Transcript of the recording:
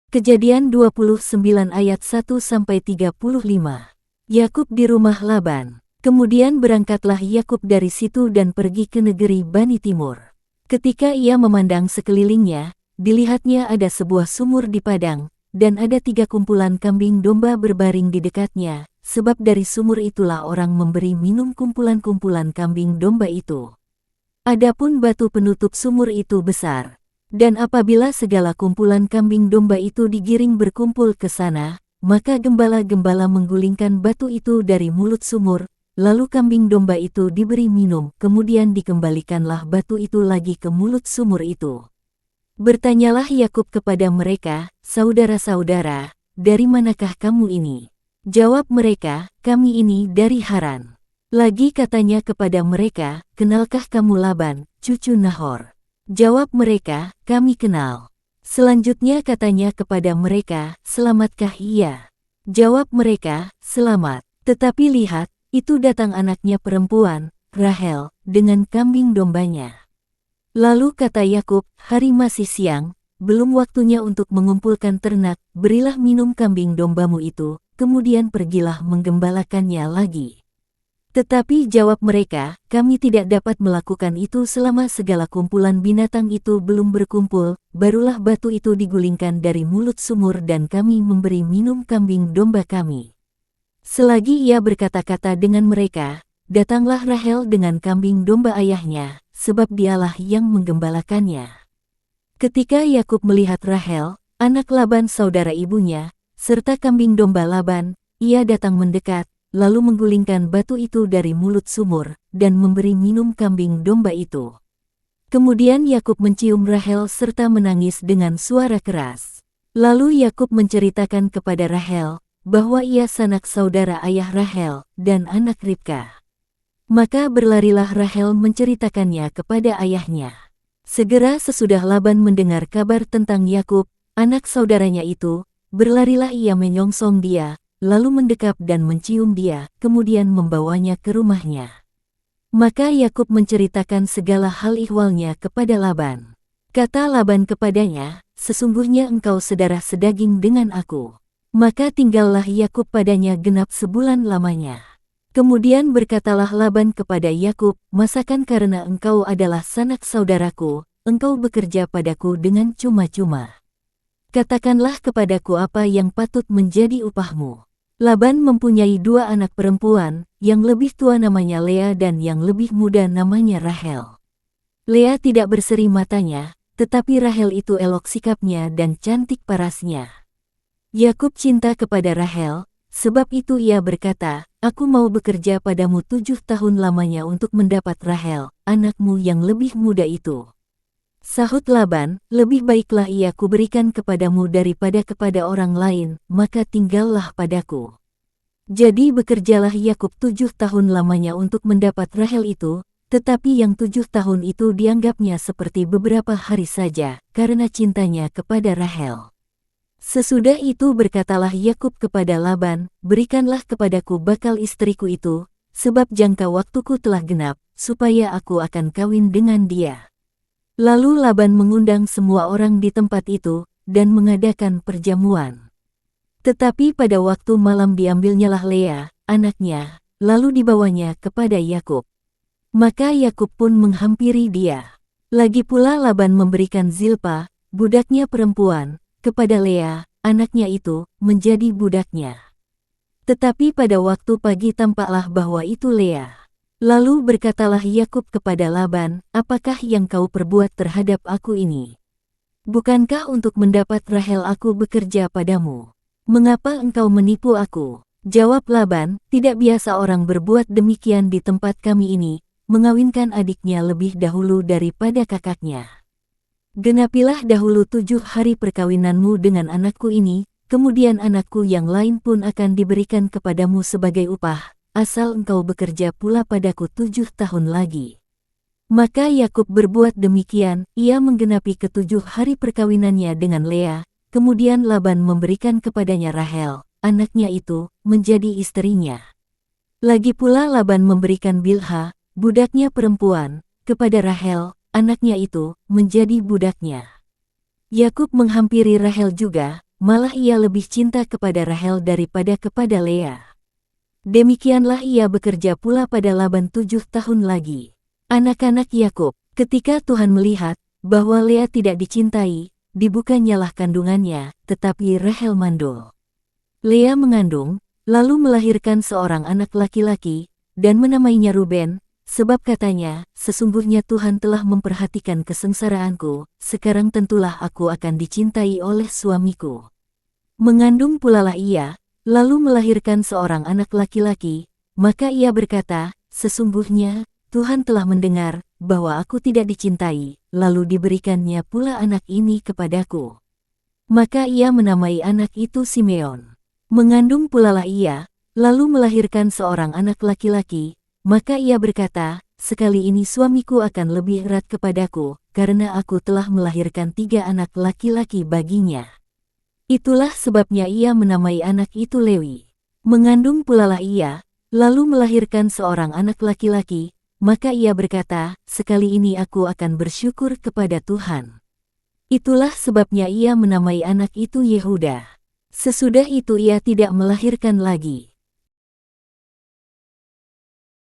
Kejadian 29 ayat 1-35. Yakub di rumah Laban. Kemudian berangkatlah Yakub dari situ dan pergi ke negeri Bani Timur. Ketika ia memandang sekelilingnya, dilihatnya ada sebuah sumur di padang, dan ada 3 kumpulan kambing domba berbaring di dekatnya, sebab dari sumur itulah orang memberi minum kumpulan-kumpulan kambing domba itu. Adapun batu penutup sumur itu besar. Dan apabila segala kumpulan kambing domba itu digiring berkumpul ke sana, maka gembala-gembala menggulingkan batu itu dari mulut sumur, lalu kambing domba itu diberi minum, kemudian dikembalikanlah batu itu lagi ke mulut sumur itu. Bertanyalah Yakub kepada mereka, "Saudara-saudara, dari manakah kamu ini?" Jawab mereka, "Kami ini dari Haran." Lagi katanya kepada mereka, "Kenalkah kamu Laban, cucu Nahor?" Jawab mereka, "Kami kenal." Selanjutnya katanya kepada mereka, "Selamatkah ia?" Jawab mereka, "Selamat." Tetapi lihat, itu datang anaknya perempuan, Rahel, dengan kambing dombanya. Lalu kata Yakub, "Hari masih siang, belum waktunya untuk mengumpulkan ternak, berilah minum kambing dombamu itu, kemudian pergilah menggembalakannya lagi." Tetapi jawab mereka, "Kami tidak dapat melakukan itu selama segala kumpulan binatang itu belum berkumpul, barulah batu itu digulingkan dari mulut sumur dan kami memberi minum kambing domba kami." Selagi ia berkata-kata dengan mereka, datanglah Rahel dengan kambing domba ayahnya, sebab dialah yang menggembalakannya. Ketika Yakub melihat Rahel, anak Laban saudara ibunya, serta kambing domba Laban, ia datang mendekat, lalu menggulingkan batu itu dari mulut sumur, dan memberi minum kambing domba itu. Kemudian Yakub mencium Rahel serta menangis dengan suara keras. Lalu Yakub menceritakan kepada Rahel, bahwa ia sanak saudara ayah Rahel, dan anak Ribka. Maka berlarilah Rahel menceritakannya kepada ayahnya. Segera sesudah Laban mendengar kabar tentang Yakub, anak saudaranya itu, berlarilah ia menyongsong dia, lalu mendekap dan mencium dia, kemudian membawanya ke rumahnya. Maka Yakub menceritakan segala hal ihwalnya kepada Laban. Kata Laban kepadanya, "Sesungguhnya engkau sedarah sedaging dengan aku." Maka tinggallah Yakub padanya genap sebulan lamanya. Kemudian berkatalah Laban kepada Yakub, "Masakan karena engkau adalah sanak saudaraku, engkau bekerja padaku dengan cuma-cuma? Katakanlah kepadaku apa yang patut menjadi upahmu." Laban mempunyai 2 anak perempuan, yang lebih tua namanya Lea dan yang lebih muda namanya Rahel. Lea tidak berseri matanya, tetapi Rahel itu elok sikapnya dan cantik parasnya. Yakub cinta kepada Rahel, sebab itu ia berkata, "Aku mau bekerja padamu 7 tahun lamanya untuk mendapat Rahel, anakmu yang lebih muda itu." Sahut Laban, "Lebih baiklah ia kuberikan kepadamu daripada kepada orang lain, maka tinggallah padaku." Jadi bekerjalah Yakub 7 tahun lamanya untuk mendapat Rahel itu, tetapi yang 7 tahun itu dianggapnya seperti beberapa hari saja, karena cintanya kepada Rahel. Sesudah itu berkatalah Yakub kepada Laban, "Berikanlah kepadaku bakal istriku itu, sebab jangka waktuku telah genap, supaya aku akan kawin dengan dia." Lalu Laban mengundang semua orang di tempat itu, dan mengadakan perjamuan. Tetapi pada waktu malam diambilnyalah Lea, anaknya, lalu dibawanya kepada Yakub. Maka Yakub pun menghampiri dia. Lagi pula Laban memberikan Zilpa, budaknya perempuan, kepada Lea, anaknya itu, menjadi budaknya. Tetapi pada waktu pagi tampaklah bahwa itu Lea. Lalu berkatalah Yakub kepada Laban, "Apakah yang kau perbuat terhadap aku ini? Bukankah untuk mendapat Rahel aku bekerja padamu? Mengapa engkau menipu aku?" Jawab Laban, "Tidak biasa orang berbuat demikian di tempat kami ini, mengawinkan adiknya lebih dahulu daripada kakaknya. Genapilah dahulu 7 hari perkawinanmu dengan anakku ini, kemudian anakku yang lain pun akan diberikan kepadamu sebagai upah, asal engkau bekerja pula padaku 7 tahun lagi." Maka Yakub berbuat demikian, ia menggenapi ke-7 hari perkawinannya dengan Lea, kemudian Laban memberikan kepadanya Rahel, anaknya itu, menjadi istrinya. Lagi pula Laban memberikan Bilha, budaknya perempuan, kepada Rahel, anaknya itu, menjadi budaknya. Yakub menghampiri Rahel juga, malah ia lebih cinta kepada Rahel daripada kepada Lea. Demikianlah ia bekerja pula pada Laban 7 tahun lagi. Anak-anak Yakub, ketika Tuhan melihat bahwa Lea tidak dicintai, dibukanyalah kandungannya, tetapi Rahel mandul. Lea mengandung, lalu melahirkan seorang anak laki-laki, dan menamainya Ruben, sebab katanya, sesungguhnya Tuhan telah memperhatikan kesengsaraanku, sekarang tentulah aku akan dicintai oleh suamiku. Mengandung pulalah ia, lalu melahirkan seorang anak laki-laki, maka ia berkata, sesungguhnya, Tuhan telah mendengar, bahwa aku tidak dicintai, lalu diberikannya pula anak ini kepadaku. Maka ia menamai anak itu Simeon. Mengandung pulalah ia, lalu melahirkan seorang anak laki-laki, maka ia berkata, sekali ini suamiku akan lebih erat kepadaku, karena aku telah melahirkan 3 anak laki-laki baginya. Itulah sebabnya ia menamai anak itu Lewi. Mengandung pulalah ia, lalu melahirkan seorang anak laki-laki, maka ia berkata, sekali ini aku akan bersyukur kepada Tuhan. Itulah sebabnya ia menamai anak itu Yehuda. Sesudah itu ia tidak melahirkan lagi.